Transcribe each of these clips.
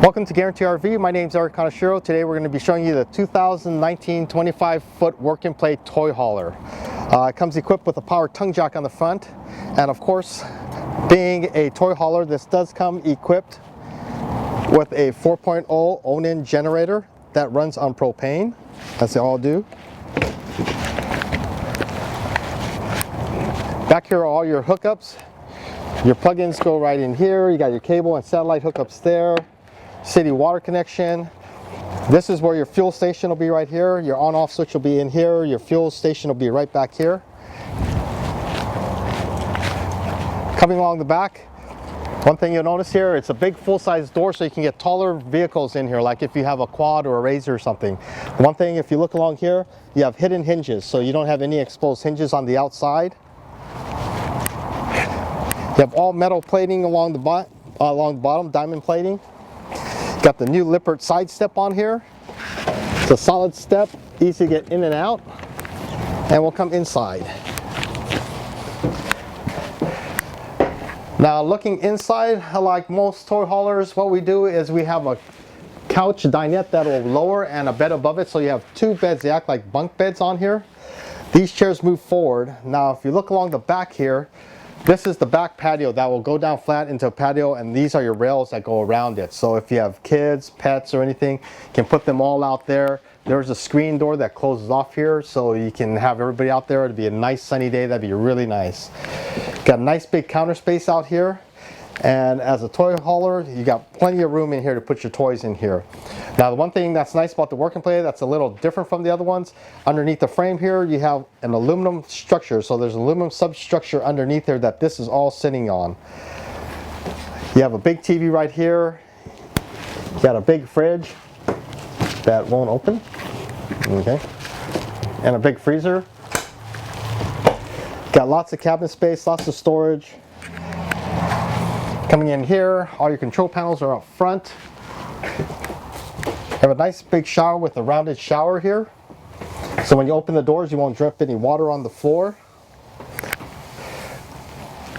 Welcome to Guarantee RV. My name is Eric Conashiro. Today we're going to be showing you the 2019 25-foot work and play toy hauler. It comes equipped with a power tongue jack on the front, and of course, being a toy hauler, this does come equipped with a 4.0 awning generator that runs on propane, as they all do. Back here are all your hookups. Your plugins go right in here. You got your cable and satellite hookups there. City water connection. This is where your fuel station will be right here. Your on-off switch will be in here. Your fuel station will be right back here. Coming along the back, one thing you'll notice here, it's a big full-size door, so you can get taller vehicles in here, like if you have a quad or a Razor or something. One thing, if you look along here, you have hidden hinges, so you don't have any exposed hinges on the outside. You have all metal plating along the bottom, diamond plating. Got the new Lippert side step on here. It's a solid step, easy to get in and out. And we'll come inside. Now looking inside, like most toy haulers, what we do is we have a couch dinette that will lower and a bed above it, so you have two beds. They act like bunk beds on here. These chairs move forward. Now if you look along the back here, this is the back patio that will go down flat into a patio, and these are your rails that go around it. So if you have kids, pets, or anything, you can put them all out there. There's a screen door that closes off here, so you can have everybody out there. It'd be a nice sunny day. That'd be really nice. Got a nice big counter space out here. And as a toy hauler, you got plenty of room in here to put your toys in here. Now the one thing that's nice about the work and play that's a little different from the other ones, underneath the frame here you have an aluminum structure. So there's an aluminum substructure underneath there that this is all sitting on. You have a big TV right here. You got a big fridge that won't open. Okay. And a big freezer. Got lots of cabinet space, lots of storage. Coming in here, all your control panels are up front. You have a nice big shower with a rounded shower here. So when you open the doors, you won't drip any water on the floor.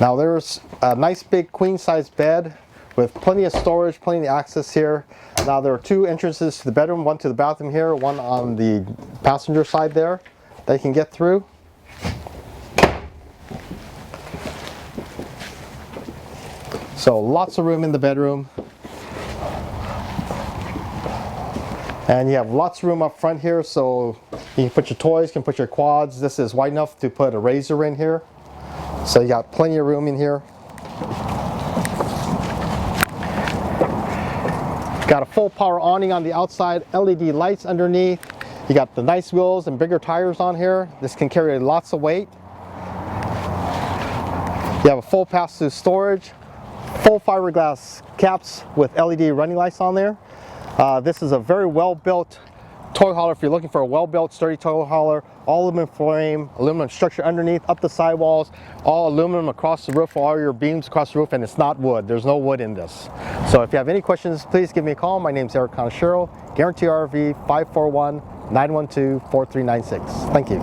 Now there's a nice big queen size bed with plenty of storage, plenty of access here. Now there are two entrances to the bedroom, one to the bathroom here, one on the passenger side there that you can get through. So lots of room in the bedroom. And you have lots of room up front here, so you can put your toys, you can put your quads. This is wide enough to put a Razor in here. So you got plenty of room in here. Got a full power awning on the outside, LED lights underneath. You got the nice wheels and bigger tires on here. This can carry lots of weight. You have a full pass-through storage. Full fiberglass caps with LED running lights on there. This is a very well-built toy hauler. If you're looking for a well-built, sturdy toy hauler, all aluminum frame, aluminum structure underneath, up the sidewalls, all aluminum across the roof, all your beams across the roof, and it's not wood. There's no wood in this. So if you have any questions, please give me a call. My name is Eric Conashiro, Guarantee RV, 541-912-4396. Thank you.